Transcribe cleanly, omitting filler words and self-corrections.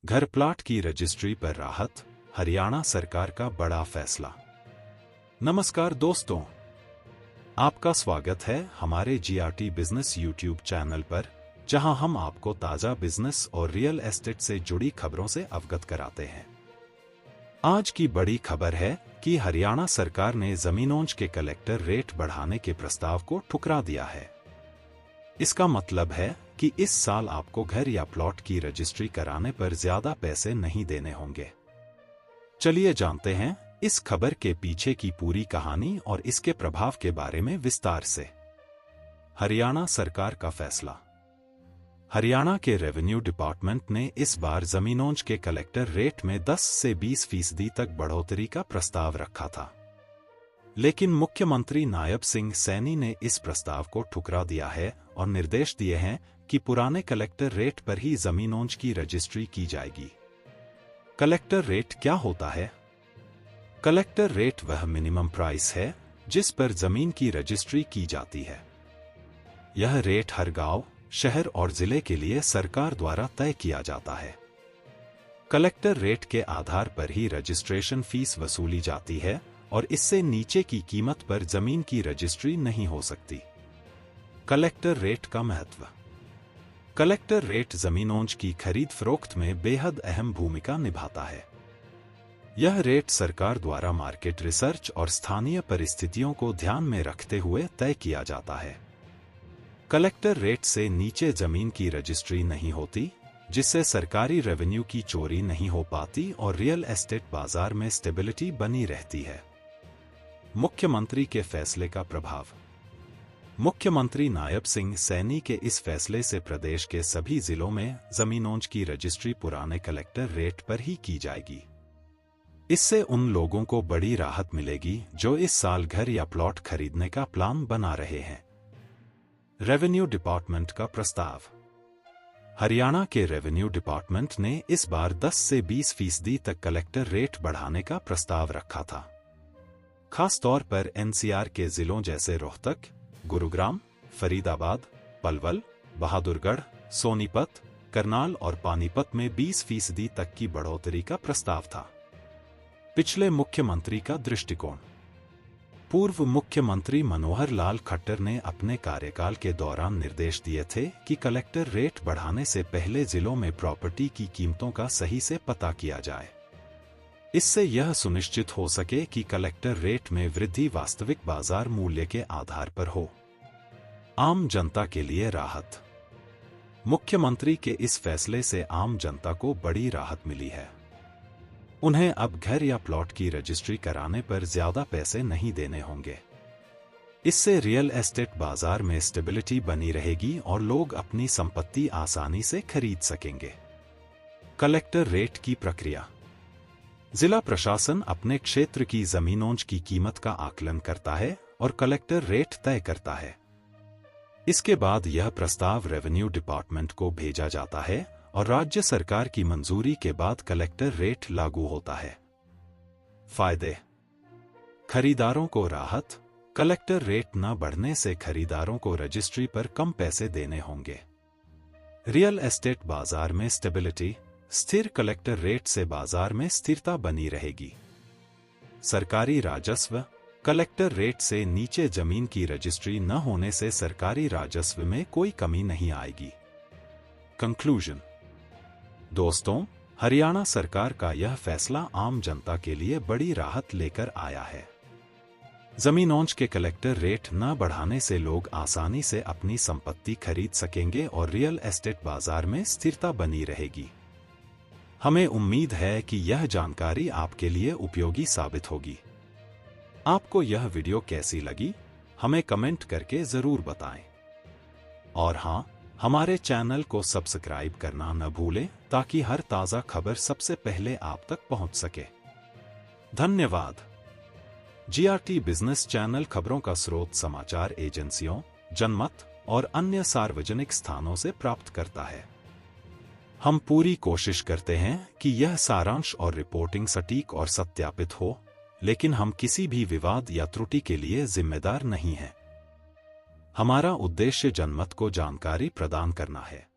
घर प्लाट की रजिस्ट्री पर राहत, हरियाणा सरकार का बड़ा फैसला। नमस्कार दोस्तों, आपका स्वागत है हमारे जीआरटी बिजनेस यूट्यूब चैनल पर, जहां हम आपको ताजा बिजनेस और रियल एस्टेट से जुड़ी खबरों से अवगत कराते हैं। आज की बड़ी खबर है कि हरियाणा सरकार ने जमीनोंज के कलेक्टर रेट बढ़ाने के प्रस्ताव को ठुकरा दिया है। इसका मतलब है कि इस साल आपको घर या प्लॉट की रजिस्ट्री कराने पर ज्यादा पैसे नहीं देने होंगे। चलिए जानते हैं इस खबर के पीछे की पूरी कहानी और इसके प्रभाव के बारे में विस्तार से। हरियाणा सरकार का फैसला। हरियाणा के रेवेन्यू डिपार्टमेंट ने इस बार जमीनोंज के कलेक्टर रेट में 10 से 20% तक बढ़ोतरी का प्रस्ताव रखा था, लेकिन मुख्यमंत्री नायब सिंह सैनी ने इस प्रस्ताव को ठुकरा दिया है और निर्देश दिए हैं कि पुराने कलेक्टर रेट पर ही जमीनोंज की रजिस्ट्री की जाएगी। कलेक्टर रेट क्या होता है? कलेक्टर रेट वह मिनिमम प्राइस है जिस पर जमीन की रजिस्ट्री की जाती है। यह रेट हर गांव, शहर और जिले के लिए सरकार द्वारा तय किया जाता है। कलेक्टर रेट के आधार पर ही रजिस्ट्रेशन फीस वसूली जाती है और इससे नीचे की कीमत पर जमीन की रजिस्ट्री नहीं हो सकती। कलेक्टर रेट का महत्व। कलेक्टर रेट जमीनोंज की खरीद फरोख्त में बेहद अहम भूमिका निभाता है। यह रेट सरकार द्वारा मार्केट रिसर्च और स्थानीय परिस्थितियों को ध्यान में रखते हुए तय किया जाता है। कलेक्टर रेट से नीचे जमीन की रजिस्ट्री नहीं होती, जिससे सरकारी रेवेन्यू की चोरी नहीं हो पाती और रियल एस्टेट बाजार में स्टेबिलिटी बनी रहती है। मुख्यमंत्री के फैसले का प्रभाव। मुख्यमंत्री नायब सिंह सैनी के इस फैसले से प्रदेश के सभी जिलों में जमीनोंज की रजिस्ट्री पुराने कलेक्टर रेट पर ही की जाएगी। इससे उन लोगों को बड़ी राहत मिलेगी जो इस साल घर या प्लॉट खरीदने का प्लान बना रहे हैं। रेवेन्यू डिपार्टमेंट का प्रस्ताव। हरियाणा के रेवेन्यू डिपार्टमेंट ने इस बार 10 से 20% तक कलेक्टर रेट बढ़ाने का प्रस्ताव रखा था। खास तौर पर एनसीआर के जिलों जैसे रोहतक, गुरुग्राम, फरीदाबाद, पलवल, बहादुरगढ़, सोनीपत, करनाल और पानीपत में 20% तक की बढ़ोतरी का प्रस्ताव था। पिछले मुख्यमंत्री का दृष्टिकोण। पूर्व मुख्यमंत्री मनोहर लाल खट्टर ने अपने कार्यकाल के दौरान निर्देश दिए थे कि कलेक्टर रेट बढ़ाने से पहले जिलों में प्रॉपर्टी की कीमतों का सही से पता किया जाए। इससे यह सुनिश्चित हो सके कि कलेक्टर रेट में वृद्धि वास्तविक बाजार मूल्य के आधार पर हो। आम जनता के लिए राहत। मुख्यमंत्री के इस फैसले से आम जनता को बड़ी राहत मिली है। उन्हें अब घर या प्लॉट की रजिस्ट्री कराने पर ज्यादा पैसे नहीं देने होंगे। इससे रियल एस्टेट बाजार में स्टेबिलिटी बनी रहेगी और लोग अपनी संपत्ति आसानी से खरीद सकेंगे। कलेक्टर रेट की प्रक्रिया। जिला प्रशासन अपने क्षेत्र की जमीनोंज की कीमत का आकलन करता है और कलेक्टर रेट तय करता है। इसके बाद यह प्रस्ताव रेवेन्यू डिपार्टमेंट को भेजा जाता है और राज्य सरकार की मंजूरी के बाद कलेक्टर रेट लागू होता है। फायदे। खरीदारों को राहत। कलेक्टर रेट न बढ़ने से खरीदारों को रजिस्ट्री पर कम पैसे देने होंगे। रियल एस्टेट बाजार में स्टेबिलिटी। स्थिर कलेक्टर रेट से बाजार में स्थिरता बनी रहेगी। सरकारी राजस्व। कलेक्टर रेट से नीचे जमीन की रजिस्ट्री न होने से सरकारी राजस्व में कोई कमी नहीं आएगी। कंक्लूजन। दोस्तों, हरियाणा सरकार का यह फैसला आम जनता के लिए बड़ी राहत लेकर आया है। जमीनोंज के कलेक्टर रेट न बढ़ाने से लोग आसानी से अपनी संपत्ति खरीद सकेंगे और रियल एस्टेट बाजार में स्थिरता बनी रहेगी। हमें उम्मीद है कि यह जानकारी आपके लिए उपयोगी साबित होगी। आपको यह वीडियो कैसी लगी, हमें कमेंट करके जरूर बताएं। और हां, हमारे चैनल को सब्सक्राइब करना न भूलें ताकि हर ताजा खबर सबसे पहले आप तक पहुंच सके। धन्यवाद। जीआरटी बिजनेस चैनल खबरों का स्रोत समाचार एजेंसियों, जनमत और अन्य सार्वजनिक स्थानों से प्राप्त करता है। हम पूरी कोशिश करते हैं कि यह सारांश और रिपोर्टिंग सटीक और सत्यापित हो, लेकिन हम किसी भी विवाद या त्रुटि के लिए जिम्मेदार नहीं हैं। हमारा उद्देश्य जनमत को जानकारी प्रदान करना है।